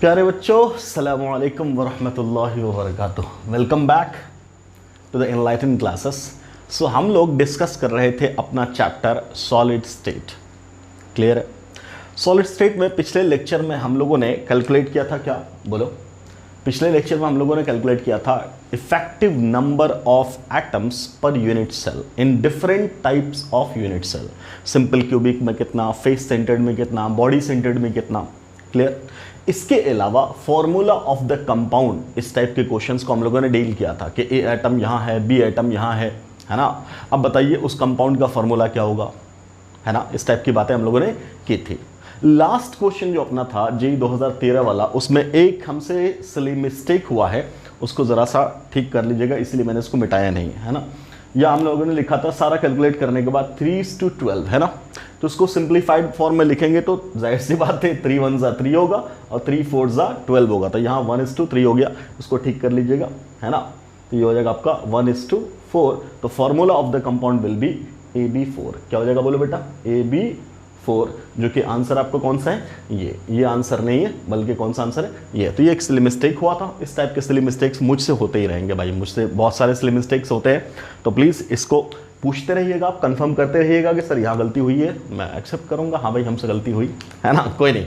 प्यारे बच्चों, अस्सलामु अलैकुम वरहमतुल्लाहि वबरकातुह। Welcome back to the Enlighten classes. So हम लोग डिस्कस कर रहे थे अपना चैप्टर सॉलिड स्टेट। क्लियर है? सॉलिड स्टेट में पिछले लेक्चर में हम लोगों ने कैलकुलेट किया था, क्या बोलो? पिछले लेक्चर में हम लोगों ने कैलकुलेट किया था effective number of atoms per unit cell in different types of unit cell. Simple cubic में कितना, फेस सेंटर्ड में कितना, बॉडी सेंटर्ड में कितना। क्लियर? इसके अलावा फॉर्मूला ऑफ द कंपाउंड, इस टाइप के क्वेश्चंस को हम लोगों ने डील किया था कि ए एटम यहाँ है, बी एटम यहाँ है ना। अब बताइए उस कंपाउंड का फॉर्मूला क्या होगा, है ना। इस टाइप की बातें हम लोगों ने की थी। लास्ट क्वेश्चन जो अपना था जेईई 2013 वाला, उसमें एक हमसे सिली मिस्टेक हुआ है, उसको ज़रा सा ठीक कर लीजिएगा, इसलिए मैंने इसको मिटाया नहीं है ना। या हम लोगों ने लिखा था सारा कैलकुलेट करने के बाद 3:12, है ना। तो उसको सिंप्लीफाइड फॉर्म में लिखेंगे तो जाहिर सी बात है 3 1 3 होगा और 3 4 12 होगा। तो यहाँ 1:3 हो गया, उसको ठीक कर लीजिएगा, है ना। तो ये हो जाएगा आपका 1:4। तो formula of the compound will be AB4। क्या हो जाएगा बोलो बेटा? AB4, जो कि आंसर आपको कौन सा है? ये आंसर नहीं है, बल्कि कौन सा आंसर है? ये। तो ये एक सिली मिस्टेक हुआ था। इस टाइप के सिली मिस्टेक्स मुझसे होते ही रहेंगे भाई, मुझसे बहुत सारे सिली मिस्टेक्स होते हैं। तो प्लीज़ इसको पूछते रहिएगा, आप कंफर्म करते रहिएगा कि सर यहाँ गलती हुई है, मैं एक्सेप्ट करूँगा, हाँ भाई हमसे गलती हुई है ना, कोई नहीं।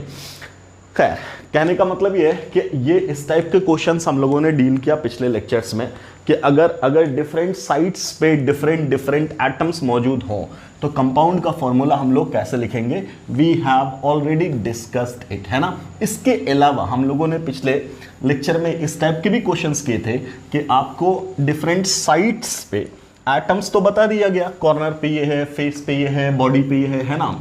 खैर, कहने का मतलब ये है कि ये इस टाइप के क्वेश्चंस हम लोगों ने डील किया पिछले लेक्चर्स में कि अगर डिफरेंट साइट्स पे डिफरेंट एटम्स मौजूद हों तो कंपाउंड का फॉर्मूला हम लोग कैसे लिखेंगे। We have already discussed it, है ना। इसके अलावा हम लोगों ने पिछले लेक्चर में इस टाइप के भी क्वेश्चंस किए थे कि आपको डिफरेंट साइट्स पे एटम्स तो बता दिया गया, कॉर्नर पे ये है, फेस पे ये है, बॉडी पे ये है ना।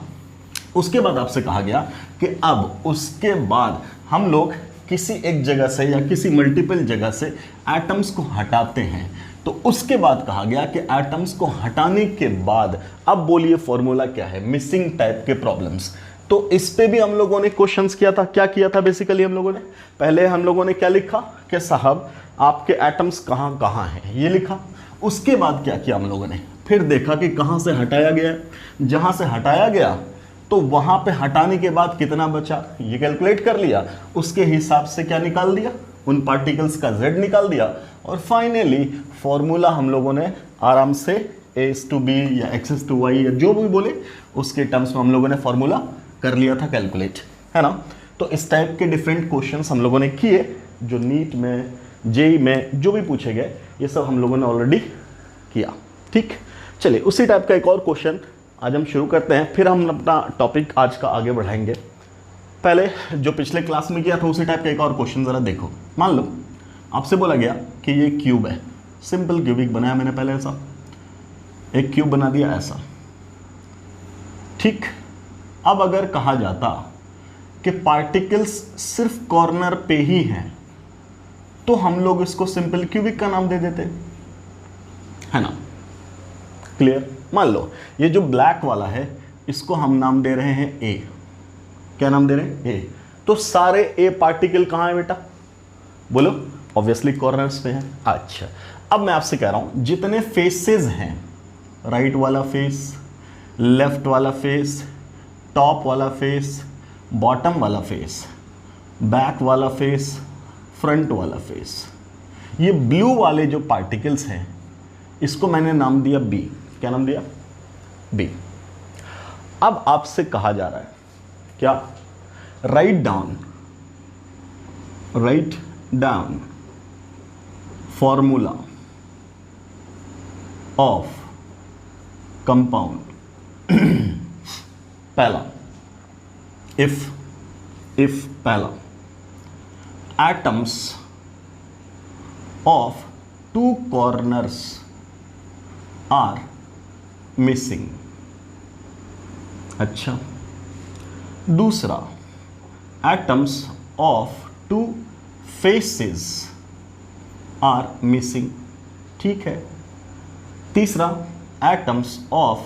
उसके बाद आपसे कहा गया कि अब उसके बाद हम लोग किसी एक जगह से या किसी मल्टीपल जगह से एटम्स को हटाते हैं। तो उसके बाद कहा गया कि एटम्स को हटाने के बाद अब बोलिए फॉर्मूला क्या है, मिसिंग टाइप के प्रॉब्लम्स। तो इस पे भी हम लोगों ने क्वेश्चंस किया था। क्या किया था बेसिकली हम लोगों ने? पहले हम लोगों ने क्या लिखा कि साहब आपके एटम्स कहाँ कहाँ हैं, ये लिखा। उसके बाद क्या किया हम लोगों ने? फिर देखा कि कहाँ से हटाया गया। जहाँ से हटाया गया तो वहाँ पे हटाने के बाद कितना बचा, ये कैलकुलेट कर लिया। उसके हिसाब से क्या निकाल दिया, उन पार्टिकल्स का Z निकाल दिया। और फाइनली फॉर्मूला हम लोगों ने आराम से A/B या X/Y या जो भी बोले उसके टर्म्स में हम लोगों ने फॉर्मूला कर लिया था कैलकुलेट, है ना। तो इस टाइप के डिफरेंट क्वेश्चंस हम लोगों ने किए, जो नीट में, जेईई में जो भी पूछे गए, ये सब हम लोगों ने ऑलरेडी किया। ठीक, चलिए उसी टाइप का एक और क्वेश्चन आज हम शुरू करते हैं, फिर हम अपना टॉपिक आज का आगे बढ़ाएंगे। पहले जो पिछले क्लास में किया था उसी टाइप का एक और क्वेश्चन ज़रा देखो। मान लो आपसे बोला गया कि ये क्यूब है, सिंपल क्यूबिक बनाया मैंने पहले, ऐसा एक क्यूब बना दिया ऐसा। ठीक, अब अगर कहा जाता कि पार्टिकल्स सिर्फ कॉर्नर पे ही हैं तो हम लोग इसको सिंपल क्यूबिक का नाम दे देते, है ना। क्लियर? मान लो ये जो ब्लैक वाला है इसको हम नाम दे रहे हैं ए। क्या नाम दे रहे हैं? ए। तो सारे ए पार्टिकल कहाँ है बेटा, बोलो? ऑब्वियसली कॉर्नर्स पे हैं। अच्छा, अब मैं आपसे कह रहा हूं जितने फेसेस हैं, राइट वाला फेस, लेफ्ट वाला फेस, टॉप वाला फेस, बॉटम वाला फेस, बैक वाला फेस, फ्रंट वाला फेस, ये ब्लू वाले जो पार्टिकल्स हैं इसको मैंने नाम दिया बी। क्या नाम दिया? बी। अब आपसे कहा जा रहा है क्या? Write down formula of compound. पहला, इफ पहला, atoms of 2 corners are missing. अच्छा, दूसरा, atoms of 2 faces are missing. ठीक है। तीसरा, atoms of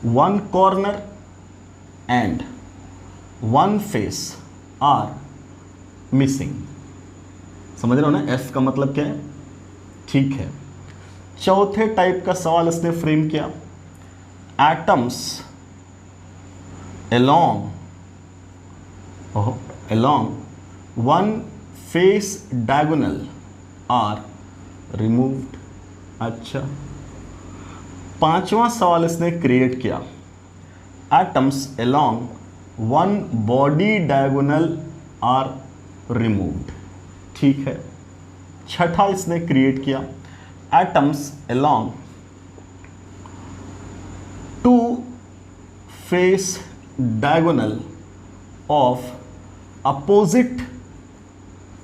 1 corner and 1 face are missing. समझ रहे हो ना, एफ का मतलब क्या है? ठीक है। चौथे टाइप का सवाल इसने फ्रेम किया, atoms along one face diagonal are removed. अच्छा, पांचवा सवाल इसने क्रिएट किया, atoms along one body diagonal are removed. ठीक है। छठा इसने क्रिएट किया, atoms along two face diagonal of opposite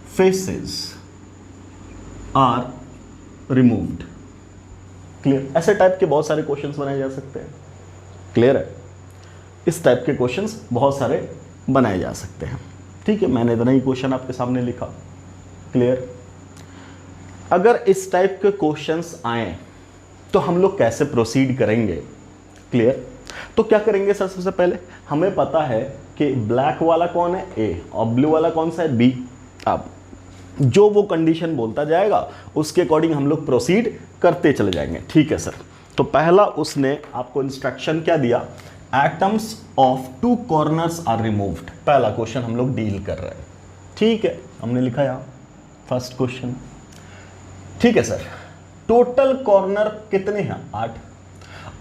faces are removed. Clear. ऐसे टाइप के बहुत सारे क्वेश्चंस बनाए जा सकते हैं। क्लियर है। इस टाइप के क्वेश्चंस बहुत सारे बनाए जा सकते हैं। ठीक है, मैंने इतना ही क्वेश्चन आपके सामने लिखा। क्लियर। अगर इस टाइप के क्वेश्चंस आए तो हम लोग कैसे प्रोसीड करेंगे? क्लियर। तो क्या करेंगे सर? सबसे पहले हमें पता है कि ब्लैक वाला कौन है, ए, और ब्लू वाला कौन सा है, बी। अब जो वो कंडीशन बोलता जाएगा उसके अकॉर्डिंग हम लोग प्रोसीड करते चले जाएंगे। ठीक है सर। तो पहला उसने आपको इंस्ट्रक्शन क्या दिया, atoms of two corners are removed. पहला क्वेश्चन हम लोग डील कर रहे हैं। ठीक है, हमने लिखा यहां फर्स्ट क्वेश्चन। ठीक है सर। टोटल कॉर्नर कितने हैं? 8।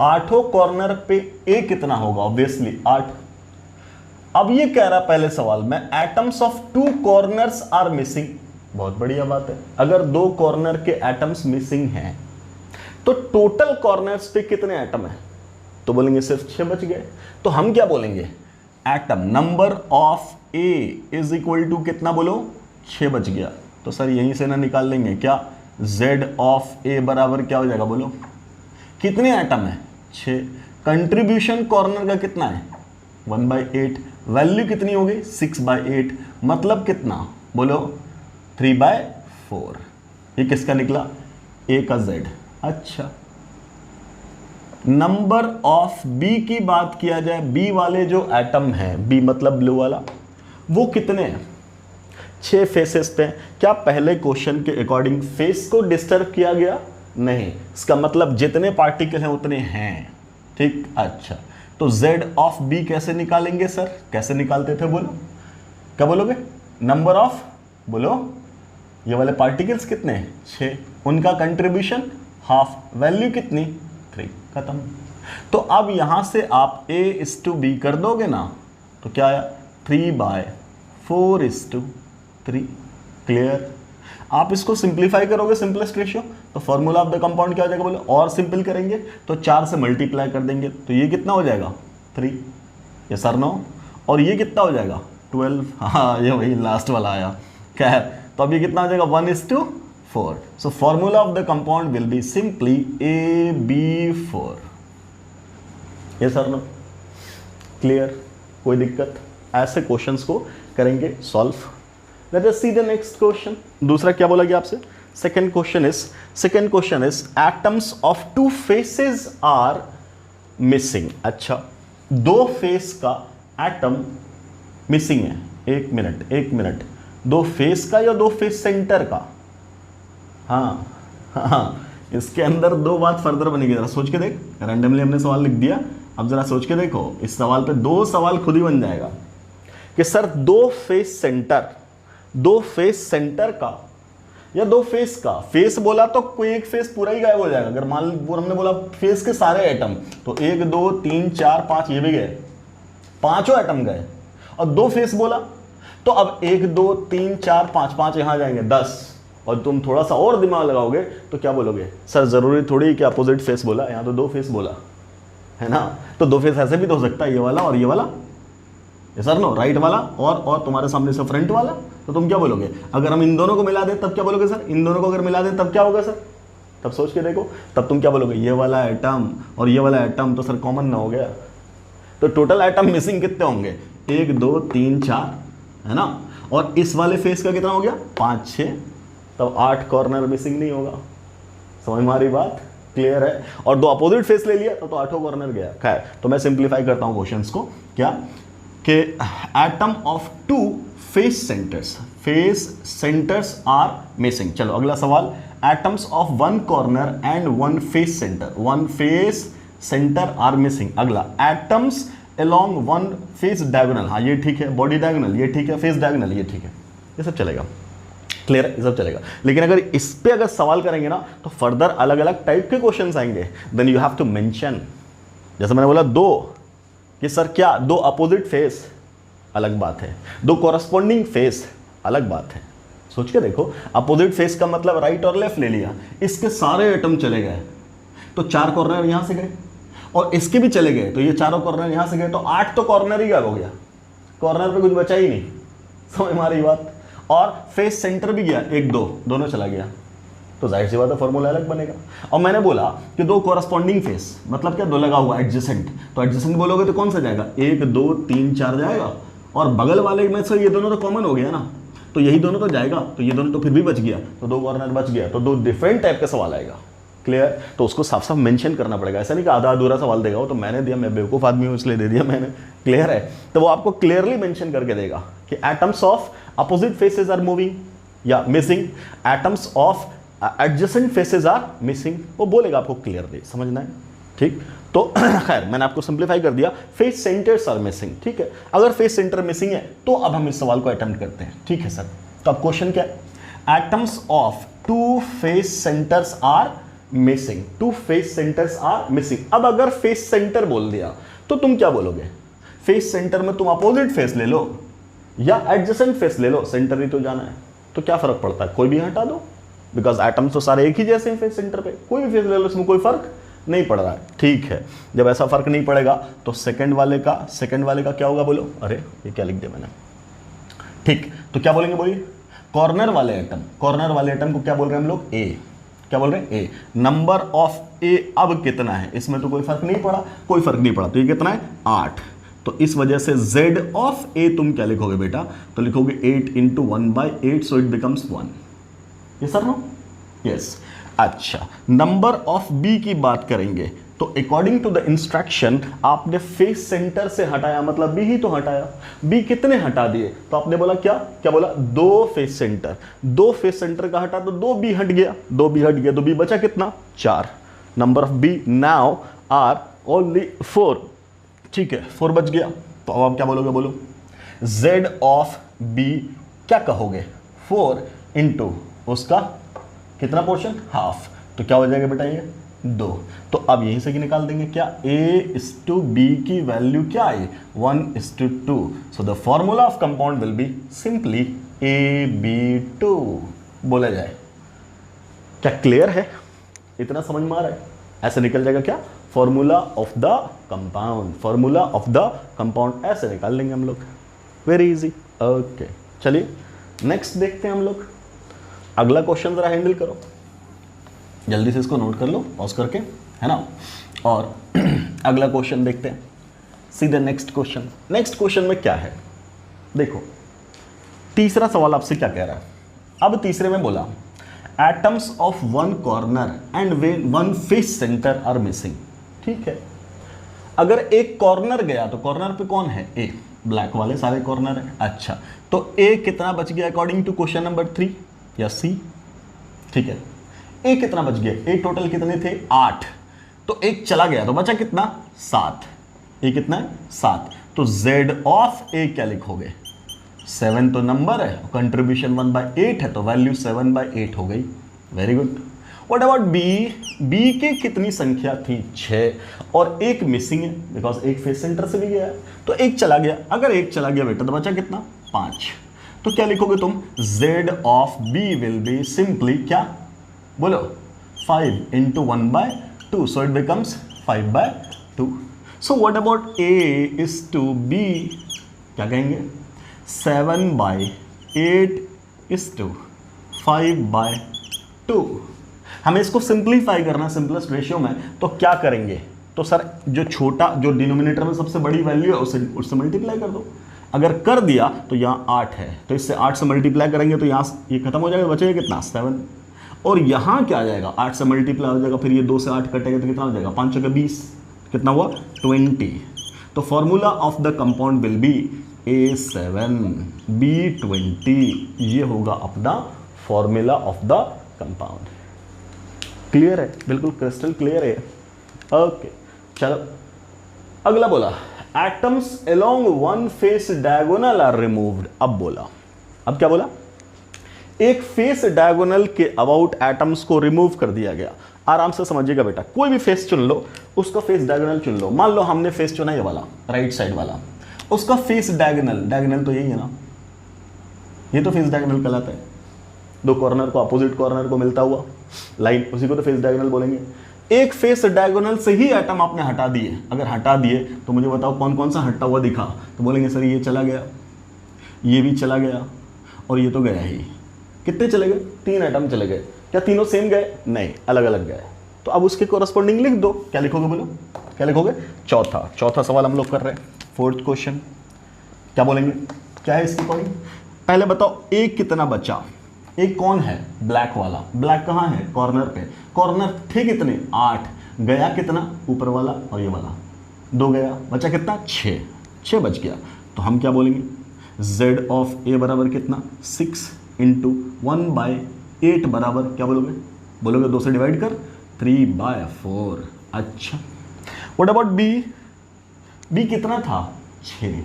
आठों कॉर्नर पे ए कितना होगा? ऑब्वियसली 8। अब ये कह रहा पहले सवाल में atoms of two corners are missing. बहुत बढ़िया बात है। अगर 2 कॉर्नर के एटम्स मिसिंग हैं तो टोटल कॉर्नर्स पे कितने एटम हैं? तो बोलेंगे सिर्फ 6 बच गए। तो हम क्या बोलेंगे, atom number of A is equal to कितना? बोलो 6 बच गया। तो सर यहीं से ना निकाल लेंगे क्या, z ऑफ ए बराबर क्या हो जाएगा? बोलो कितने एटम है? 6। कंट्रीब्यूशन कॉर्नर का कितना है? 1/8। वैल्यू कितनी होगी? 6/8। मतलब कितना? बोलो 3/4। ये किसका निकला? ए का z। अच्छा, नंबर ऑफ बी की बात किया जाए, बी वाले जो एटम है, बी मतलब ब्लू वाला, वो कितने हैं? 6 फेसेस पे। क्या पहले क्वेश्चन के अकॉर्डिंग फेस को डिस्टर्ब किया गया? नहीं। इसका मतलब जितने पार्टिकल हैं उतने हैं। ठीक। अच्छा, तो z ऑफ b कैसे निकालेंगे सर? कैसे निकालते थे? बोलो क्या बोलोगे? नंबर ऑफ, बोलो ये वाले पार्टिकल्स कितने हैं? 6। उनका कंट्रीब्यूशन हाफ। वैल्यू कितनी? 3। खत्म। तो अब यहां से आप a:b कर दोगे ना, तो क्या आया? 3/4:3। क्लियर। आप इसको सिंप्लीफाई करोगे, सिंपलेस्ट रेशियो, तो फॉर्मूला ऑफ द कंपाउंड क्या हो जाएगा? बोले और सिंपल करेंगे तो 4 से मल्टीप्लाई कर देंगे, तो ये कितना हो जाएगा? 3। ये सर नो। और ये कितना हो जाएगा? 12। हाँ, ये वही लास्ट वाला आया। खैर, तो अब ये कितना हो जाएगा? 1:4। So formula of the compound will be simply AB4। ये सर नो। क्लियर। कोई दिक्कत? ऐसे क्वेश्चंस को करेंगे solve. Let us see the next question. दूसरा क्या बोला गया आपसे? Second question is atoms of two faces are missing. अच्छा, 2 फेस का एटम मिसिंग है। एक मिनट, 2 फेस का या 2 फेस सेंटर का? हाँ, इसके अंदर 2 बात फर्दर बनेगी। जरा सोच के देख। रैंडमली हमने सवाल लिख दिया, अब जरा सोच के देखो। इस सवाल पे 2 सवाल खुद ही बन जाएगा कि सर 2 फेस सेंटर का या 2 फेस का। फेस बोला तो कोई एक फेस पूरा ही गायब हो जाएगा। अगर मान लो हमने बोला फेस के सारे एटम, तो 1 2 3 4 5 ये भी गए, 5 एटम गए। और 2 फेस बोला तो अब 1 2 3 4 5 यहां जाएंगे 10। और तुम थोड़ा सा और दिमाग लगाओगे तो क्या बोलोगे, सर जरूरी थोड़ी कि अपोजिट फेस बोला, यहां तो 2 फेस बोला है ना। तो 2 फेस ऐसे भी तो हो सकता है, ये वाला और ये वाला, ये सर नो, राइट वाला और तुम्हारे सामने से फ्रंट वाला। तो तुम क्या बोलोगे? अगर हम इन दोनों को मिला दें तब क्या बोलोगे सर? इन दोनों को अगर मिला दें तब क्या होगा सर? तब सोच के देखो, तब तुम क्या बोलोगे? ये वाला एटम और ये वाला एटम तो सर कॉमन ना हो गया। तो टोटल एटम मिसिंग कितने होंगे? 1 2 3 4 है ना। और इस वाले फेस का कितना हो गया? 5 6। तब 8 कॉर्नर मिसिंग नहीं होगा। समझ में आ रही बात? क्लियर है। और 2 अपोजिट फेस ले लिया तो 8 कॉर्नर गया। खैर, तो मैं सिंप्लीफाई करता हूं क्वेश्चंस को। क्या कि atom of 2 face centres are missing. चलो अगला सवाल, atoms of 1 corner and 1 face centre, 1 face centre are missing. अगला, एटम्स अलोंग 1 फेस डायगोनल। हाँ ये ठीक है, बॉडी डायगोनल ये ठीक है, फेस डायगोनल ये ठीक है। ये सब चलेगा, क्लियर है, ये सब चलेगा। लेकिन अगर इस पे अगर सवाल करेंगे ना तो फर्दर अलग अलग टाइप के क्वेश्चंस आएंगे, then you have to mention. जैसे मैंने बोला दो, कि सर क्या दो अपोजिट फेस, अलग बात है, दो कॉरस्पॉन्डिंग फेस, अलग बात है। सोच के देखो, अपोजिट फेस का मतलब राइट और लेफ्ट ले लिया, इसके सारे एटम चले गए तो 4 कॉर्नर यहां से गए, और इसके भी चले गए तो ये चारों कॉर्नर यहां से गए, तो 8 तो कॉर्नर ही गायब हो गया, कॉर्नर पे कुछ बचा ही नहीं, समझ में आ रही बात। और फेस सेंटर भी गया, 1 2 दोनों चला गया, तो जाहिर सी बात है फॉर्मूला अलग बनेगा। और मैंने बोला कि दो कॉरस्पॉन्डिंग फेस, मतलब क्या, दो लगा हुआ एडजेसेंट, तो एडजेसेंट बोलोगे तो कौन सा जाएगा, 1 2 3 4 जाएगा, और बगल वाले में से ये दोनों तो कॉमन हो गया ना, तो यही दोनों तो जाएगा, तो ये दोनों तो फिर भी बच गया, तो 2 कॉर्नर बच गया, तो 2 डिफरेंट टाइप का सवाल आएगा, क्लियर। तो उसको साफ साफ मेंशन करना पड़ेगा, ऐसा नहीं कि आधा अधूरा सवाल देगा वो, तो मैंने दिया, मैं बेवकूफ़ आदमी हूँ इसलिए दे दिया मैंने, क्लियर है। तो वो आपको क्लियरली मेंशन करके देगा कि atoms of opposite faces are moving या missing, atoms of adjacent faces are missing, वो बोलेगा आपको क्लियरली, समझना है, ठीक। तो खैर मैंने आपको सिंप्लीफाई कर दिया, फेस सेंटर्स आर मिसिंग, ठीक है। अगर फेस सेंटर मिसिंग है तो अब हम इस सवाल को अटेम्प्ट करते हैं, ठीक है सर। तो अब क्वेश्चन क्या है, atoms of 2 face centres are missing, 2 face centres are missing. अब अगर फेस सेंटर बोल दिया तो तुम क्या बोलोगे, फेस सेंटर में तुम अपोजिट फेस ले लो या एडजेसेंट फेस ले लो, सेंटर ही तो जाना है, तो क्या फर्क पड़ता है, कोई भी हटा दो, बिकॉज एटम्स तो सारे एक ही जैसे हैं फेस सेंटर पे, कोई भी फेस ले लो, इसमें कोई फर्क नहीं पड़ रहा है, ठीक है। जब ऐसा फर्क नहीं पड़ेगा तो सेकंड वाले का क्या होगा, बोलो, अरे ये क्या लिख दिया मैंने, ठीक। तो क्या बोलेंगे, बोलिए, कॉर्नर वाले एटम को क्या बोल रहे हैं हम लोग, ए, क्या बोल रहे हैं, ए। नंबर ऑफ ए अब कितना है, इसमें तो कोई फर्क नहीं पड़ा, तो ये कितना है, 8। तो इस वजह से z ऑफ ए तुम क्या लिखोगे बेटा, तो लिखोगे 8 × 1/8, सो इट बिकम्स 1। ये सर नो, यस। अच्छा, नंबर ऑफ बी की बात करेंगे तो अकॉर्डिंग टू द इंस्ट्रक्शन आपने फेस सेंटर से हटाया, मतलब बी ही तो हटाया, बी कितने हटा दिए, तो आपने बोला क्या बोला, 2 फेस सेंटर का हटा, तो 2 बी हट गया, तो बी बचा कितना, 4। Number of B now are only 4, ठीक है, 4 बच गया। तो अब आप क्या बोलोगे, बोलो, z ऑफ b क्या कहोगे, 4 × उसका कितना पोर्शन, हाफ, तो क्या हो जाएगा बेटा, ये 2। तो अब यहीं से कि निकाल देंगे क्या, a/b की वैल्यू क्या आई, 1/2। सो the formula of compound will be simply AB2 बोला जाए। क्या क्लियर है, इतना समझ में आ रहा है, ऐसे निकल जाएगा क्या, फॉर्मूला ऑफ द कंपाउंड, ऐसे निकाल लेंगे हम लोग, वेरी इजी, ओके। चलिए नेक्स्ट देखते हैं हम लोग, अगला क्वेश्चन जरा हैंडल करो, जल्दी से इसको नोट कर लो पॉज करके, है ना। और अगला क्वेश्चन देखते हैं, सीधे नेक्स्ट क्वेश्चन में क्या है, देखो तीसरा सवाल आपसे क्या कह रहा है। अब तीसरे में बोला atoms of 1 corner and 1 face centre are missing, ठीक है। अगर एक कॉर्नर गया तो कॉर्नर पे कौन है, ए, ब्लैक वाले सारे कॉर्नर है, अच्छा, तो ए कितना बच गया अकॉर्डिंग टू क्वेश्चन नंबर 3 या सी, ठीक है। ए कितना बच गया, ए टोटल कितने थे, 8, तो एक चला गया तो बचा कितना, 7, ए कितना है, 7। तो z ऑफ ए क्या लिखोगे, 7 तो नंबर है, कंट्रीब्यूशन 1/8 है, तो वैल्यू 7/8 हो गई, very good. What about B की कितनी संख्या थी, 6, और एक मिसिंग है बिकॉज एक फेस सेंटर से भी गया है, तो एक चला गया, अगर एक चला गया बेटा तो बचा कितना, 5। तो क्या लिखोगे तुम, z of b will be simply क्या, बोलो, 5 × 1/2, so it becomes 5/2। So what about a is to b, क्या कहेंगे, 7/8 is to 5/2। हमें इसको सिंप्लीफाई करना सिंपलेस्ट रेशियो में, तो क्या करेंगे, तो सर जो छोटा, जो डिनोमिनेटर में सबसे बड़ी वैल्यू है उससे मल्टीप्लाई कर दो। अगर कर दिया तो यहाँ 8 है, तो इससे 8 से मल्टीप्लाई करेंगे तो यहाँ ये खत्म हो जाएगा, बचेगा कितना, 7। और यहाँ क्या आ जाएगा, 8 से मल्टीप्लाई हो जाएगा, फिर ये 2 से 8 कटेगा तो कितना हो जाएगा, 5 × 20, कितना हुआ, 20। तो formula of the compound will be A7B20, ये होगा अपना formula of the compound. Clear है, बिल्कुल क्रिस्टल क्लियर है, ओके। चलो अगला बोला atoms along 1 face diagonal are removed. अब बोला, अब क्या बोला, एक फेस डायगोनल के अबाउट एटम्स को रिमूव कर दिया गया। आराम से समझिएगा बेटा, कोई भी फेस चुन लो, उसका फेस डायगोनल चुन लो। मान लो हमने फेस चुना ये वाला, राइट साइड वाला, उसका फेस डायगोनल, डायगोनल तो यही है ना, ये तो फेस डायगोनल कहलाता है। दो कॉर्नर को अपोजिट कॉर्नर को मिलता हुआ लाइन, उसी को तो फेस डायगोनल बोलेंगे। एक फेस डायगोनल से ही एटम आपने हटा दिए, अगर हटा दिए तो मुझे बताओ कौन कौन सा हटा हुआ दिखा, तो बोलेंगे सर ये चला गया, ये भी चला गया, और ये तो गया ही। कितने चले गए? 3 एटम चले गए। क्या तीनों सेम गए? नहीं, अलग अलग गए। तो अब उसके कोरस्पॉन्डिंग लिख दो। क्या लिखोगे बोलो, क्या लिखोगे? चौथा सवाल हम लोग कर रहे हैं, 4th क्वेश्चन। क्या बोलेंगे, क्या है इसकी पॉइंट? पहले बताओ एक कितना बचा? एक कौन है? ब्लैक वाला। ब्लैक कहाँ है? कॉर्नर पे। कॉर्नर थे कितने? 8। गया कितना? ऊपर वाला और ये वाला, 2 गया, बचा कितना? 6 बच गया। तो हम क्या बोलेंगे? z ऑफ a बराबर कितना? 6 इंटू 1/8 बराबर क्या बोलोगे? बोलोगे 2 से डिवाइड कर, 3/4। अच्छा, व्हाट अबाउट b? b कितना था? 6।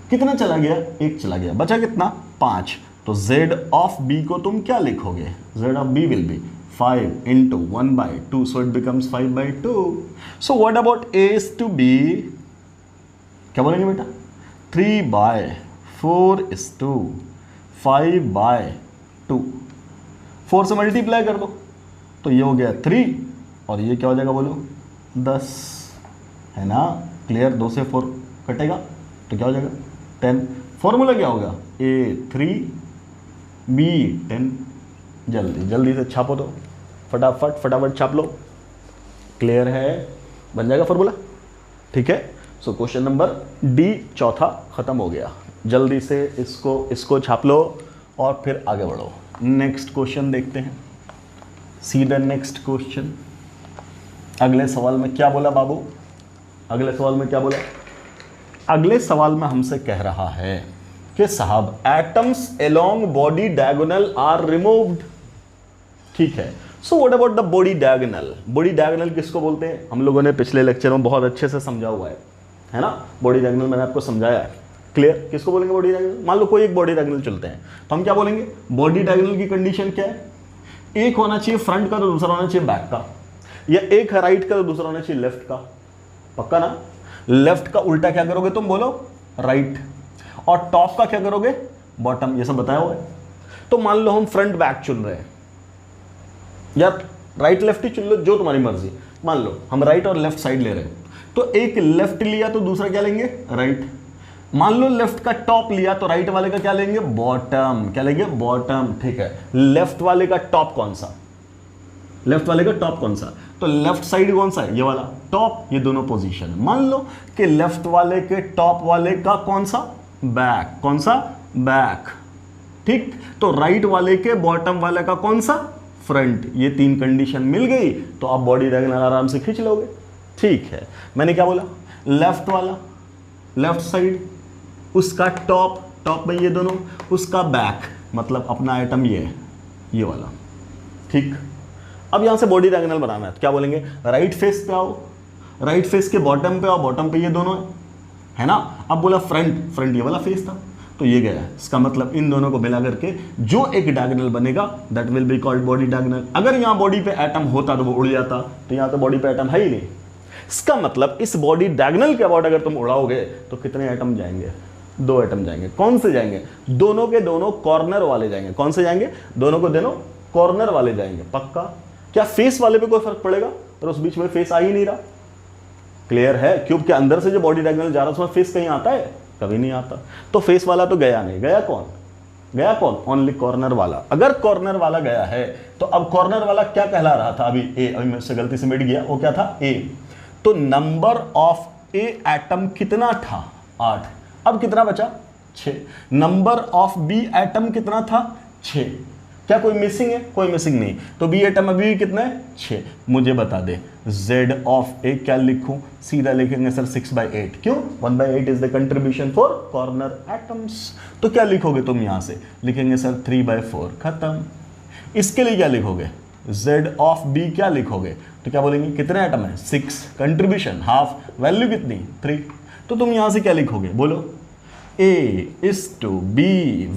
कितना चला गया? 1 चला गया, बचा कितना? 5। तो z ऑफ b को तुम क्या लिखोगे? z of b will be 5 into 1/2, so it becomes 5/2. So what about a is to b? क्या बोलेंगे बेटा? 3/4 is to 5/2। 4 से मल्टीप्लाई कर दो तो ये हो गया 3, और ये क्या हो जाएगा बोलो? 10, है ना? क्लियर? 2 से 4 कटेगा तो क्या हो जाएगा? 10। फॉर्मूला क्या होगा? A3 B10। जल्दी से छापो तो, फटाफट छाप लो। क्लियर है? बन जाएगा फॉर्मूला, ठीक है। सो क्वेश्चन नंबर डी चौथा खत्म हो गया। जल्दी से इसको छाप लो और फिर आगे बढ़ो। नेक्स्ट क्वेश्चन देखते हैं। सी द नेक्स्ट क्वेश्चन। अगले सवाल में क्या बोला बाबू? अगले सवाल में क्या बोला? अगले सवाल में हमसे कह रहा है कि साहब atoms along body diagonal are removed. ठीक है, so what about the body diagonal? Body diagonal किसको बोलते हैं? हम लोगों ने पिछले लेक्चर में बहुत अच्छे से समझा हुआ है ना? बॉडी डायगोनल मैंने आपको समझाया है। क्लियर? किसको बोलेंगे बॉडी डायगोनल? मान लो कोई एक बॉडी डायगोनल चलते हैं तो हम क्या बोलेंगे? बॉडी डायगोनल की कंडीशन क्या है? एक होना चाहिए फ्रंट का तो दूसरा होना चाहिए बैक का, या एक है राइट का तो दूसरा होना चाहिए लेफ्ट का। पक्का ना? लेफ्ट का उल्टा क्या करोगे तुम? बोलो राइट। और टॉप का क्या करोगे? बॉटम। ये सब बताया हुआ है। तो मान लो हम फ्रंट बैक चुन रहे हैं, या राइट लेफ्ट ही चुन लो, जो तुम्हारी मर्जी। मान लो हम राइट और लेफ्ट साइड ले रहे हैं, तो एक लेफ्ट लिया तो दूसरा क्या लेंगे? राइट। मान लो लेफ्ट का टॉप लिया तो राइट वाले का क्या लेंगे? बॉटम। क्या लेंगे? बॉटम। ठीक है, लेफ्ट वाले का टॉप कौन सा? लेफ्ट वाले का टॉप कौन सा? तो लेफ्ट साइड कौन सा है? ये वाला टॉप। ये दोनों पोजीशन। मान लो कि लेफ्ट वाले के टॉप वाले का कौन सा? बैक। कौन सा? बैक। ठीक, तो राइट वाले के बॉटम वाले का कौन सा? फ्रंट। ये 3 कंडीशन मिल गई तो आप बॉडी डायगोनल आराम से खींच लोगे। ठीक है, मैंने क्या बोला? लेफ्ट वाला, लेफ्ट साइड, उसका टॉप में ये दोनों, उसका बैक, मतलब अपना आइटम ये है, ये वाला। ठीक, अब यहां से बॉडी डायगोनल बनाना है तो क्या बोलेंगे? राइट फेस पे आओ, राइट फेस के बॉटम पे आओ, बॉटम पे ये दोनों है ना? अब बोला फ्रंट ये वाला फेस था तो ये गया। इसका मतलब इन दोनों को मिला करके जो एक डायगोनल बनेगा that will be called body diagonal. अगर यहां बॉडी पे एटम होता तो वो उड़ जाता, तो यहां तो बॉडी पे एटम है ही नहीं। इसका मतलब इस बॉडी डायगोनल के अबाउट अगर तुम उड़ाओगे तो कितने एटम जाएंगे? 2 एटम जाएंगे। कौन से जाएंगे? दोनों के दोनों कॉर्नर वाले जाएंगे। कौन से जाएंगे? दोनों को दोनों कॉर्नर वाले जाएंगे। पक्का? क्या फेस वाले पे कोई फर्क पड़ेगा? और उस बीच में फेस आ ही नहीं रहा। क्लियर है? क्यूब के अंदर से जो बॉडी डायगोनल जा रहा है उसमें फेस कहीं आता है? कभी नहीं आता। तो फेस वाला तो गया नहीं। गया कौन? गया कौन? ओनली कॉर्नर वाला। अगर कॉर्नर वाला गया है तो अब कॉर्नर वाला क्या कहला रहा था? अभी ए, अभी मेरे से गलती से मिट गया, वो क्या था? ए। तो नंबर ऑफ ए एटम कितना था? 8। अब कितना बचा? 6। नंबर ऑफ बी एटम कितना था? 6। क्या कोई मिसिंग है? कोई मिसिंग नहीं। तो बी एटम अभी भी कितना है? 6। मुझे बता दे z ऑफ ए क्या लिखूं? सीधा लिखेंगे सर 6/8। क्यों? 1/8 is the contribution for corner atoms. तो क्या लिखोगे तुम? यहां से लिखेंगे सर 3/4। खत्म। इसके लिए क्या लिखोगे? z ऑफ b क्या लिखोगे? तो क्या बोलेंगे? कितने एटम है? 6। कंट्रीब्यूशन हाफ, वैल्यू कितनी? 3। तो तुम यहां से क्या लिखोगे? बोलो A/B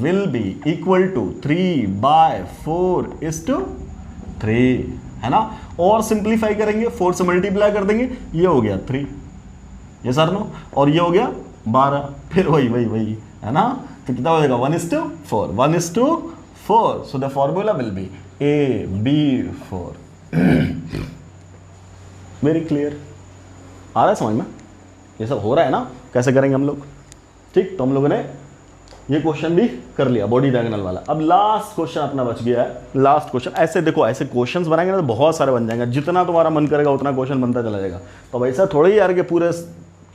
will be equal to 3/4/3, है ना। और सिंप्लीफाई करेंगे, 4 से मल्टीप्लाई कर देंगे, ये हो गया 3, ये सर नो, और ये हो गया 12, फिर वही है ना। तो कितना हो जाएगा 1:4, 1:4। So the formula will be AB4। Very clear, आ रहा है समझ में, ये सब हो रहा है ना, कैसे करेंगे हम लोग। ठीक, तो हम लोगों ने ये क्वेश्चन भी कर लिया बॉडी डायगोनल वाला। अब लास्ट क्वेश्चन अपना बच गया है, लास्ट क्वेश्चन। ऐसे देखो, ऐसे क्वेश्चंस बनाएंगे ना तो बहुत सारे बन जाएंगे, जितना तुम्हारा मन करेगा उतना क्वेश्चन बनता चला जाएगा। तो ऐसा थोड़ा ही यार कि पूरे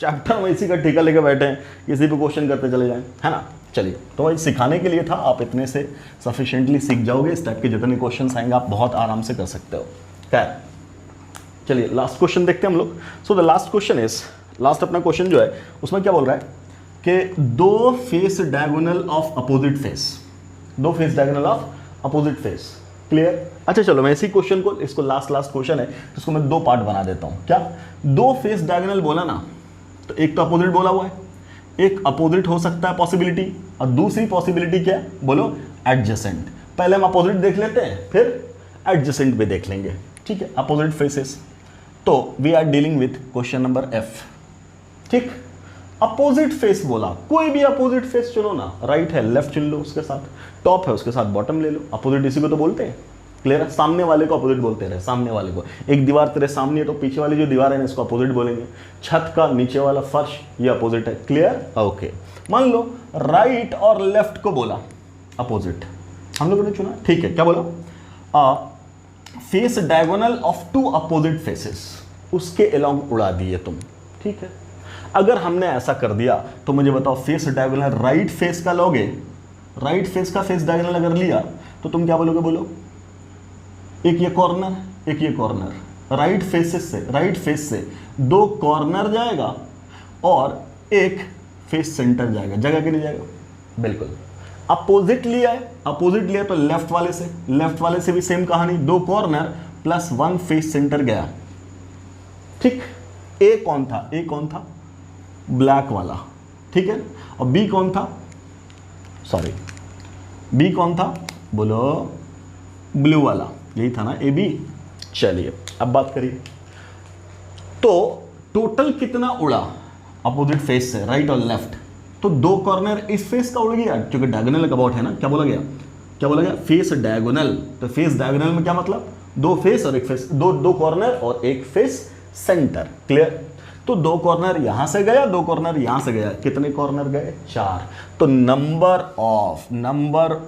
चैप्टर में इसी का ठेका लेके बैठे हैं, किसी भी क्वेश्चन करते चले जाएं, है ना। चलिए, तो वही सिखाने के लिए था, आप इतने से सफिशिएंटली सीख जाओगे, इस टाइप के जितने क्वेश्चन आएंगे आप बहुत आराम से कर सकते हो। क्या है, चलिए लास्ट क्वेश्चन देखते हैं हम लोग। So the last question is, last अपना क्वेश्चन जो है उसमें क्या बोल रहा है कि 2 face diagonal of opposite face, 2 face diagonal of opposite face. Clear. अच्छा चलो, मैं इसी क्वेश्चन को, इसको लास्ट क्वेश्चन है, इसको मैं 2 पार्ट बना देता हूं। क्या, 2 फेस डायगोनल बोला ना, तो एक तो अपोजिट बोला हुआ है, एक अपोजिट हो सकता है पॉसिबिलिटी, और दूसरी पॉसिबिलिटी क्या है बोलो, एडजेसेंट। पहले हम अपोजिट देख लेते हैं, फिर एडजेसेंट भी देख लेंगे। ठीक है, अपोजिट फेसेस। तो we are dealing with question number F। ठीक, अपोजिट फेस बोला, कोई भी अपोजिट फेस चुनो ना, राइट है लेफ्ट चुन लो उसके साथ, टॉप है उसके साथ बॉटम ले लो। अपोजिट इसी को तो बोलते हैं। क्लियर है, सामने वाले को अपोजिट बोलते रहे, सामने वाले को। एक दीवार तेरे सामने है तो पीछे वाली जो दीवार है ना, इसको अपोजिट बोलेंगे। छत का नीचे वाला फर्श, ये अपोजिट है। Clear, okay. मान लो राइट और लेफ्ट को बोला अपोजिट, हम लोगों ने चुना, ठीक है। क्या बोला, face diagonal of 2 opposite faces, उसके अलोंग उड़ा दिए तुम। ठीक है, अगर हमने ऐसा कर दिया तो मुझे बताओ, फेस डायगोनल राइट फेस का लोगे, राइट फेस का फेस डायगोनल अगर लिया तो तुम क्या बोलोगे, बोलो। एक ये कॉर्नर, एक ये कॉर्नर, राइट फेस से 2 कॉर्नर जाएगा और एक फेस सेंटर जाएगा, जगह के नहीं जाएगा, बिल्कुल। अपोजिट लिया है, अपोजिट लिया तो लेफ्ट वाले से भी सेम कहानी, 2 कॉर्नर प्लस 1 फेस सेंटर गया। ठीक, ए कौन था, ब्लैक वाला। ठीक है, और बी कौन था, बी कौन था बोलो, ब्लू वाला, यही था ना ए बी। चलिए अब बात करिए, तो टोटल कितना उड़ा अपोजिट फेस से, राइट और लेफ्ट। तो 2 कॉर्नर इस फेस का उड़ गया, क्योंकि डायगोनल का अबाउट है ना। क्या बोला गया, फेस डायगोनल। तो फेस डायगोनल में क्या मतलब, 2 फेस और एक फेस, 2 कॉर्नर और एक फेस सेंटर। क्लियर। तो 2 कॉर्नर यहां से गया, 2 कॉर्नर यहां से गया, कितने कॉर्नर गए, 4। तो number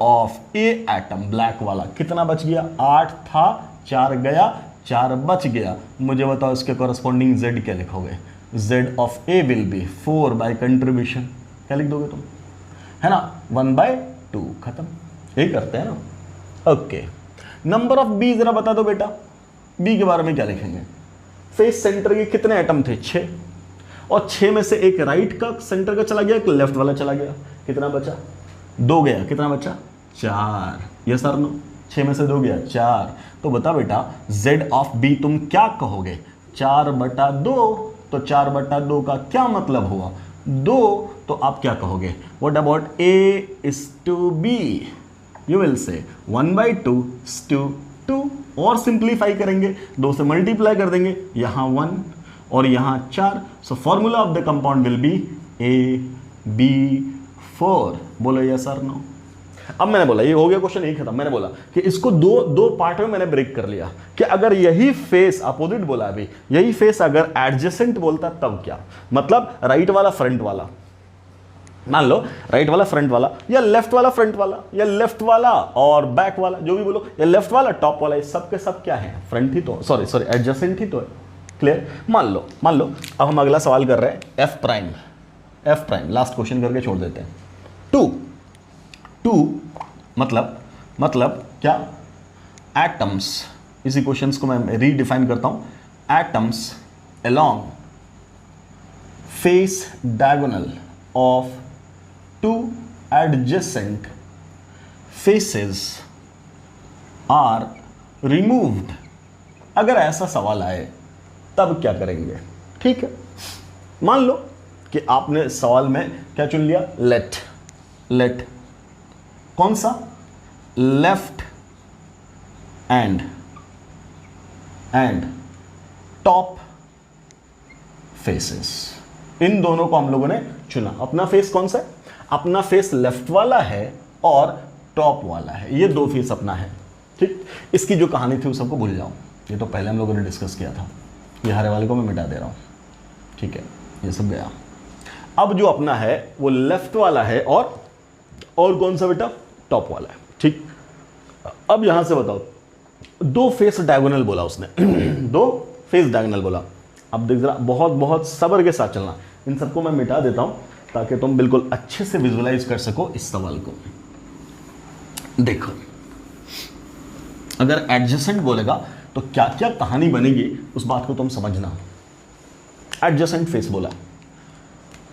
of A atom black वाला कितना बच गया, 8 था, 4 गया, 4 बच गया। मुझे बताओ इसके कॉरस्पॉन्डिंग Z क्या लिखोगे, Z of A will be 4 by contribution. क्या लिख दोगे तुम, है ना, 1/2, खत्म। यही करते हैं ना। ओके, नंबर ऑफ बी जरा बता दो बेटा, बी के बारे में क्या लिखेंगे। फेस सेंटर के कितने एटम थे, 6, और 6 में से एक राइट का सेंटर का चला गया, एक लेफ्ट वाला चला गया, कितना बचा, 2 गया, कितना बचा, 4। यस और नो, 6 में से 2 गया, 4। तो बता बेटा Z ऑफ B तुम क्या कहोगे, 4/2। तो 4/2 का क्या मतलब हुआ, 2। तो आप क्या कहोगे, what about A:B, you will say 1/2:2। और सिंप्लीफाई करेंगे, 2 से मल्टीप्लाई कर देंगे, यहां 1 और यहां 4। So formula of the compound will be AB4। बोलो यस और नो। अब मैंने बोला ये हो गया क्वेश्चन, यही खत्म। मैंने बोला कि इसको दो पार्ट में मैंने ब्रेक कर लिया कि अगर यही फेस अपोजिट बोला, अभी यही फेस अगर एडजेसेंट बोलता तब क्या, मतलब राइट वाला फ्रंट वाला, मान लो राइट वाला फ्रंट वाला, या लेफ्ट वाला फ्रंट वाला, या लेफ्ट वाला और बैक वाला, जो भी बोलो, या लेफ्ट वाला टॉप वाला, ये सब के सब क्या है, फ्रंट ही तो, सॉरी एडजेसेंट ही तो है। क्लियर। मान लो अब हम अगला सवाल कर रहे हैं एफ प्राइम, लास्ट क्वेश्चन करके छोड़ देते हैं। 2 मतलब क्या, एटम्स, इसी क्वेश्चंस को मैं रीडिफाइन करता हूं, atoms along face diagonal of 2 adjacent faces are removed। अगर ऐसा सवाल आए तब क्या करेंगे। ठीक है, मान लो कि आपने सवाल में क्या चुन लिया, लेट। लेट कौन सा, लेफ्ट एंड टॉप फेसेस, इन दोनों को हम लोगों ने चुना। अपना फेस कौन सा है, अपना फेस लेफ्ट वाला है और टॉप वाला है, ये दो फेस अपना है। ठीक, इसकी जो कहानी थी वो सबको भूल जाओ, ये तो पहले हम लोगों ने डिस्कस किया था। ये हरे वाले को मैं मिटा दे रहा हूं, ठीक है, ये सब गया। अब जो अपना है वो लेफ्ट वाला है और कौन सा बेटा, टॉप वाला है। ठीक, अब यहां से बताओ, दो फेस डायगोनल बोला उसने दो फेस डायगोनल बोला। अब देख जरा, बहुत बहुत सब्र के साथ चलना, इन सबको मैं मिटा देता हूं ताकि तुम बिल्कुल अच्छे से विजुअलाइज कर सको इस सवाल को। देखो, अगर एडजेसेंट बोलेगा तो क्या क्या कहानी बनेगी उस बात को तुम समझना। एडजेसेंट फेस बोला,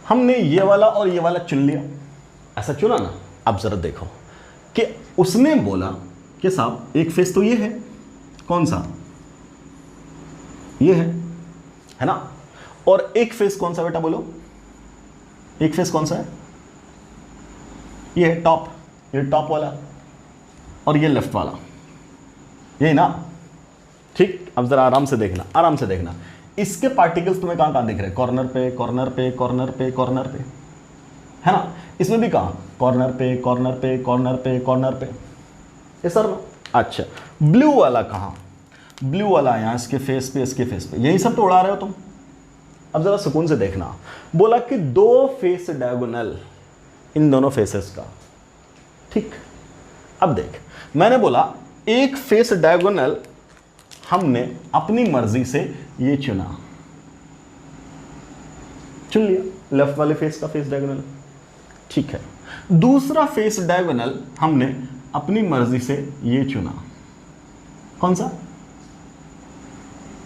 हमने ये वाला और ये वाला चुन लिया, ऐसा चुना ना। अब जरा देखो कि उसने बोला कि साहब एक फेस तो ये है, कौन सा, ये है ना, और एक फेस कौन सा बेटा बोलो, एक फेस कौन सा है, ये है टॉप, ये टॉप वाला और ये लेफ्ट वाला, यही ना। ठीक, अब जरा आराम से देखना, आराम से देखना, इसके पार्टिकल्स तुम्हें कहां कहां दिख रहे हैं, कॉर्नर पे, कॉर्नर पे, कॉर्नर पे, कॉर्नर पे, है ना। इसमें भी कहां, कॉर्नर पे, कॉर्नर पे, कॉर्नर पे, कॉर्नर पे, ये सर ना। अच्छा, ब्लू वाला कहां, ब्लू वाला यहां इसके फेस पे, इसके फेस पे, यही सब तो उड़ा रहे हो तुम। अब जरा सुकून से देखना, बोला कि दो फेस डायगोनल इन दोनों फेसेस का। ठीक, अब देख, मैंने बोला एक फेस डायगोनल हमने अपनी मर्जी से ये चुन लिया, लेफ्ट वाले फेस का फेस डायगोनल। ठीक है, दूसरा फेस डायगोनल हमने अपनी मर्जी से ये चुना, कौन सा,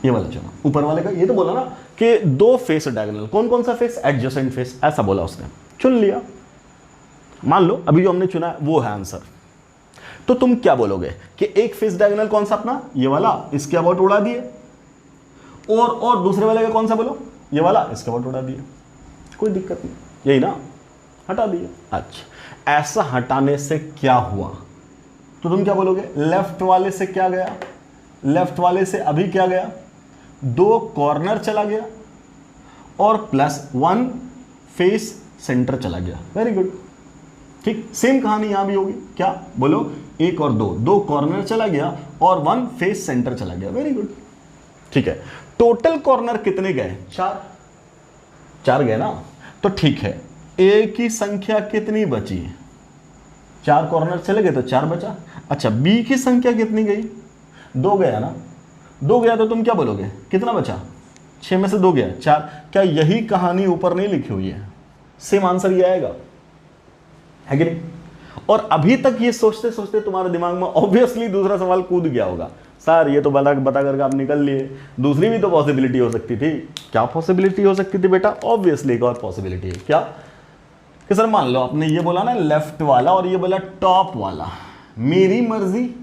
ये वाला चुना, ऊपर वाले का। ये तो बोला ना कि दो फेस डायगोनल, कौन कौन सा फेस, एडजेसेंट फेस, ऐसा बोला उसने, चुन लिया। मान लो अभी जो हमने चुना है वो है आंसर, तो तुम क्या बोलोगे कि एक फेस डायगोनल कौन सा अपना, ये वाला, इसके अबाउट उड़ा दिए, और दूसरे वाले का कौन सा बोलो, ये वाला, इसके अबाउट उड़ा दिए, कोई दिक्कत नहीं, यही ना, हटा दिए। अच्छा, ऐसा हटाने से क्या हुआ, तो तुम क्या बोलोगे, लेफ्ट वाले से क्या गया, लेफ्ट वाले से अभी क्या गया, दो कॉर्नर चला गया और प्लस वन फेस सेंटर चला गया। Very good. ठीक, सेम कहानी यहां भी होगी, क्या बोलो, एक और दो कॉर्नर चला गया और वन फेस सेंटर चला गया। Very good. ठीक है, टोटल कॉर्नर कितने गए, चार गए ना, तो ठीक है, ए की संख्या कितनी बची, चार कॉर्नर चले गए तो चार बचा। अच्छा, बी की संख्या कितनी गई, दो गया ना, दो गया तो तुम क्या बोलोगे, कितना बचा, 6 में से 2 गया, 4। क्या यही कहानी ऊपर नहीं लिखी हुई है, सेम आंसर ये आएगा, है कि नहीं। और अभी तक ये सोचते सोचते तुम्हारे दिमाग में ऑब्वियसली दूसरा सवाल कूद गया होगा, सर ये तो बता करके आप निकल लिए, दूसरी भी तो पॉसिबिलिटी हो सकती थी। क्या पॉसिबिलिटी हो सकती थी बेटा, ऑब्वियसली एक और पॉसिबिलिटी है, क्या कि सर मान लो आपने ये बोला ना लेफ्ट वाला और ये बोला टॉप वाला, मेरी मर्जी,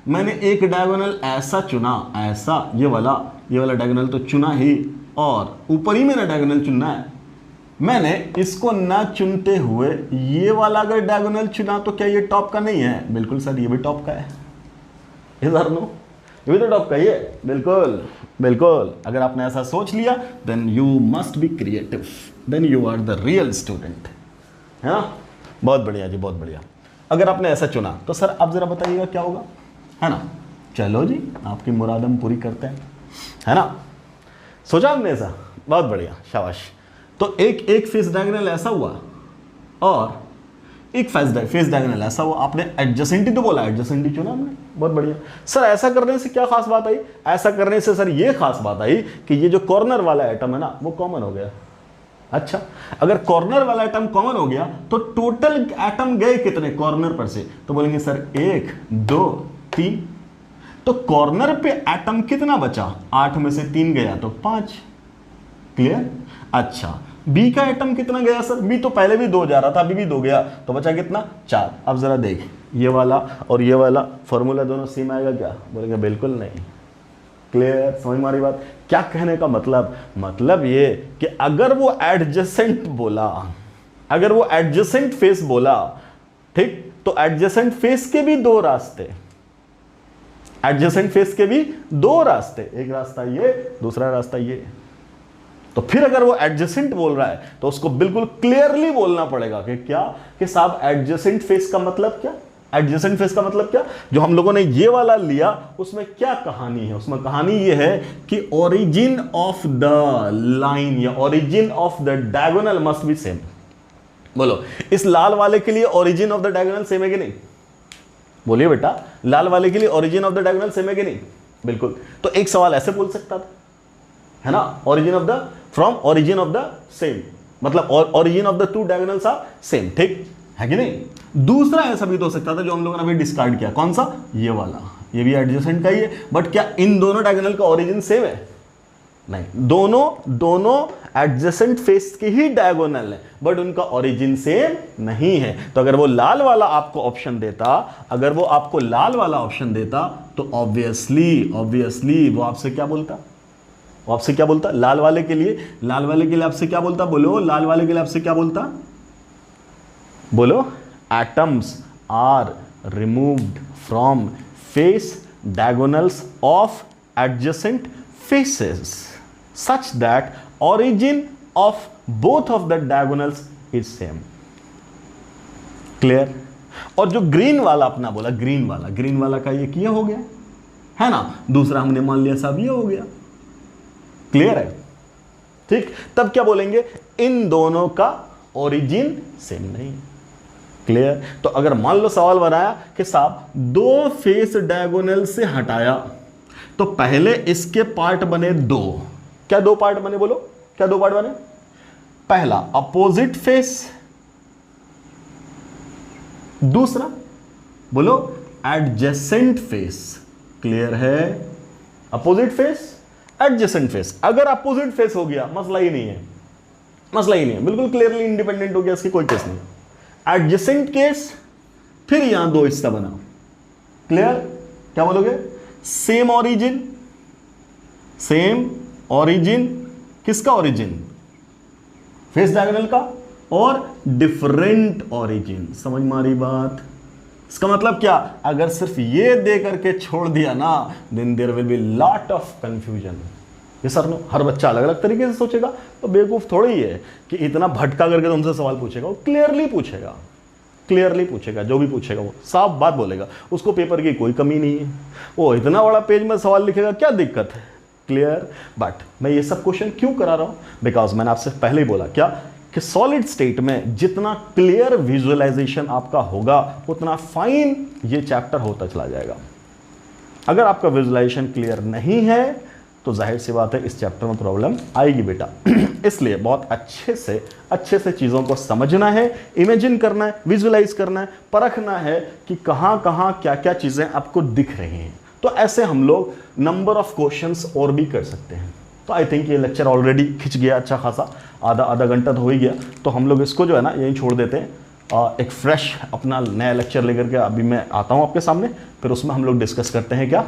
मैंने एक डायगोनल ऐसा चुना, ऐसा ये वाला डायगोनल तो चुना ही, और ऊपर ही मेरा डायगोनल चुनना है। मैंने इसको ना चुनते हुए ये वाला अगर डायगोनल चुना तो क्या ये टॉप का नहीं है, बिल्कुल सर ये भी टॉप का है, इधर नो, ये भी तो टॉप का ही है, बिल्कुल बिल्कुल। अगर आपने ऐसा सोच लिया then you must be creative, then you are the real student, है ना। बहुत बढ़िया जी, बहुत बढ़िया। अगर आपने ऐसा चुना तो सर आप जरा बताइएगा क्या होगा, है ना। चलो जी, आपकी मुराद हम पूरी करते हैं, है ना। सोचा हमने ऐसा, बहुत बढ़िया, शाबाश। तो एक फेस डायगोनल ऐसा हुआ और एक फेस डायगोनल ऐसा हुआ। आपने एडजेसेंटी तो बोला, एडजेसेंटी चुना हमने, बहुत बढ़िया। सर ऐसा करने से क्या खास बात आई, ऐसा करने से सर ये खास बात आई कि ये जो कॉर्नर वाला एटम है ना वो कॉमन हो गया। अच्छा, अगर कॉर्नर वाला एटम कॉमन हो गया तो टोटल एटम गए कितने कॉर्नर पर से, तो बोलेंगे सर 1 2 3, तो कॉर्नर पे एटम कितना बचा, 8 में से 3 गया तो 5। क्लियर। अच्छा, बी का एटम कितना गया सर, बी तो पहले भी 2 जा रहा था, अभी भी 2 गया, तो बचा कितना 4। अब जरा देख, ये वाला और ये वाला फॉर्मूला दोनों सेम आएगा क्या, बोलेंगे बिल्कुल नहीं, क्लियर, समझ में आ रही बात? क्या कहने का मतलब ये कि अगर वो एडजेसेंट बोला, अगर वो एडजेसेंट फेस बोला, ठीक, तो एडजेसेंट फेस के भी दो रास्ते, एडजेसेंट फेस के भी दो रास्ते, एक रास्ता ये, दूसरा रास्ता ये। तो फिर अगर वो एडजेसेंट बोल रहा है तो उसको बिल्कुल क्लियरली बोलना पड़ेगा कि क्या, कि साहब एडजेसेंट फेस का मतलब क्या, एडजेसेंट फेस का मतलब क्या। जो हम लोगों ने ये वाला लिया उसमें क्या कहानी है, उसमें कहानी ये है कि ओरिजिन ऑफ द लाइन या origin of the diagonal must be same. बोलो, इस लाल वाले के लिए origin of the diagonal same है कि नहीं? बोलिए बेटा, लाल वाले के लिए origin of the diagonal same है कि नहीं? बिल्कुल। तो एक सवाल ऐसे बोल सकता था, है ना, origin of the, from origin of the same, मतलब origin of the two diagonals are same, ठीक है कि नहीं? दूसरा ऐसा भी तो हो सकता था जो हम लोगों ने अभी डिस्कार्ड किया, कौन सा, ये वाला, ये भी एडजेसेंट का ही है, बट क्या इन दोनों डायगोनल का ओरिजिन सेम है? नहीं, दोनों एडजेसेंट फेस के ही डायगोनल है, बट उनका ओरिजिन सेम नहीं है। तो अगर वो लाल वाला आपको ऑप्शन देता, अगर वो आपको लाल वाला ऑप्शन देता तो ऑब्वियसली वो आपसे क्या बोलता, वो आपसे क्या बोलता, लाल वाले के लिए आपसे क्या बोलता, बोलो, लाल वाले के लिए आपसे क्या बोलता, बोलो, atoms are removed from face diagonals of adjacent faces such that origin of both of the diagonals is same. Clear? और जो ग्रीन वाला अपना बोला, ग्रीन वाला का ये किया हो गया, है ना, दूसरा हमने मान लिया साहब ये हो गया। क्लियर है? ठीक, तब क्या बोलेंगे, इन दोनों का ओरिजिन सेम नहीं। क्लियर? तो अगर मान लो सवाल बनाया कि साहब दो फेस डायगोनल से हटाया तो पहले इसके पार्ट बने दो, क्या दो पार्ट बने, बोलो, क्या दो पार्ट बने? पहला अपोजिट फेस, दूसरा बोलो एडजेसेंट फेस। क्लियर है? Opposite face, adjacent face. अगर अपोजिट फेस हो गया मसला ही नहीं है, बिल्कुल क्लियरली इंडिपेंडेंट हो गया, इसकी कोई केस नहीं। एडजेसेंट केस, फिर यहां दो हिस्सा बना। क्लियर? क्या बोलोगे? सेम ओरिजिन, किसका ओरिजिन? फेस डायगोनल का, और डिफरेंट ओरिजिन। समझ में आ रही बात? इसका मतलब क्या, अगर सिर्फ ये दे करके छोड़ दिया ना, then there will be lot of confusion. ये सर नो, हर बच्चा अलग अलग तरीके से सोचेगा, तो बेवकूफ थोड़ी ही है कि इतना भटका करके तुमसे सवाल पूछेगा। वो क्लियरली पूछेगा, जो भी पूछेगा वो साफ बात बोलेगा, उसको पेपर की कोई कमी नहीं है। वो इतना बड़ा पेज में सवाल लिखेगा, क्या दिक्कत है? क्लियर? बट मैं ये सब क्वेश्चन क्यों करा रहा हूं? बिकॉज मैंने आपसे पहले ही बोला क्या, कि सॉलिड स्टेट में जितना क्लियर विजुअलाइजेशन आपका होगा उतना फाइन ये चैप्टर होता चला जाएगा। अगर आपका विजुअलाइजेशन क्लियर नहीं है तो जाहिर सी बात है इस चैप्टर में प्रॉब्लम आएगी बेटा। इसलिए बहुत अच्छे से चीज़ों को समझना है, इमेजिन करना है, विजुअलाइज करना है, परखना है कि कहाँ कहाँ क्या क्या चीज़ें आपको दिख रही हैं। तो ऐसे हम लोग नंबर ऑफ क्वेश्चंस और भी कर सकते हैं। तो आई थिंक ये लेक्चर ऑलरेडी खिंच गया अच्छा खासा, आधा घंटा तो हो ही गया। तो हम लोग इसको जो है ना यहीं छोड़ देते हैं, एक फ्रेश अपना नया लेक्चर लेकर के अभी मैं आता हूँ आपके सामने। फिर उसमें हम लोग डिस्कस करते हैं क्या,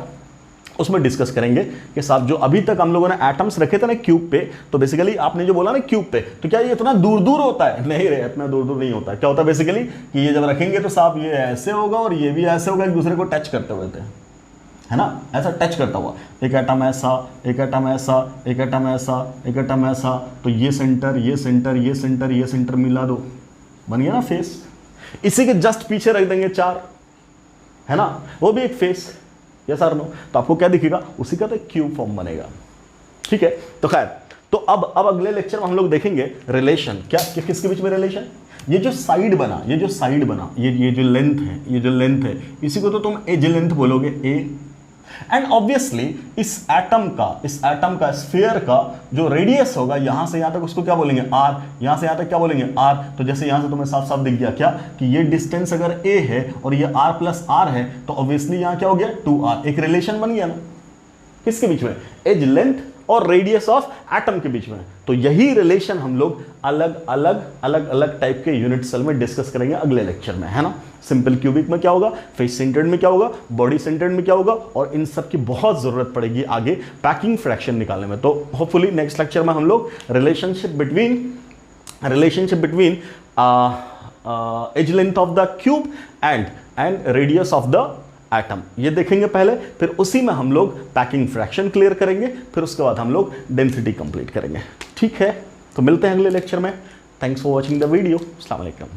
उसमें डिस्कस करेंगे कि साहब जो अभी तक हम लोगों ने एटम्स रखे थे ना क्यूब पे, तो बेसिकली आपने जो बोला ना क्यूब पे, तो क्या ये इतना दूर दूर होता है? नहीं रे, इतना दूर दूर नहीं होता है। क्या होता है बेसिकली कि ये जब रखेंगे तो साहब ये ऐसे होगा और ये भी ऐसे होगा, एक दूसरे को टच करते हुए थे, है ना, ऐसा टच करता हुआ, एक एटम ऐसा, एक एटम ऐसा, एक एटम ऐसा, एक एटम ऐसा, तो ये सेंटर, ये सेंटर, ये सेंटर, ये सेंटर मिला दो, बन गया ना फेस। इसी के जस्ट पीछे रख देंगे चार, है ना, वो भी एक फेस। यस और नो? तो आपको क्या दिखेगा? उसी का तो क्यूब फॉर्म बनेगा। ठीक है, तो खैर, तो अब अगले लेक्चर में हम लोग देखेंगे रिलेशन, क्या किसके बीच में रिलेशन, ये जो साइड बना, ये जो लेंथ है, इसी को तो तुम एज लेंथ बोलोगे, ए। एंड ऑब्वियसली इस एटम का स्फीयर का जो रेडियस होगा यहां से यहां तक, उसको क्या बोलेंगे? आर। यहां से यहां तक क्या बोलेंगे? आर। तो जैसे यहां से तुम्हें साफ साफ दिख गया क्या कि ये डिस्टेंस अगर ए है और ये आर प्लस आर है, तो ऑब्वियसली यहां क्या हो गया? 2r। एक रिलेशन बन गया ना किसके बीच में? एज लेंथ और रेडियस ऑफ एटम के बीच में। तो यही रिलेशन हम लोग अलग अलग टाइप के यूनिट सेल में डिस्कस करेंगे अगले लेक्चर में, है ना। सिंपल क्यूबिक में क्या होगा, फेस सेंटर्ड में क्या होगा, बॉडी सेंटर्ड में क्या होगा, और इन सब की बहुत जरूरत पड़ेगी आगे पैकिंग फ्रैक्शन निकालने में। तो होपफुली नेक्स्ट लेक्चर में हम लोग relationship between edge length of the cube and radius of the atom ये देखेंगे पहले, फिर उसी में हम लोग पैकिंग फ्रैक्शन क्लियर करेंगे, फिर उसके बाद हम लोग डेंसिटी कंप्लीट करेंगे। ठीक है, तो मिलते हैं अगले लेक्चर में। Thanks for watching the video. अस्सलाम वालेकुम।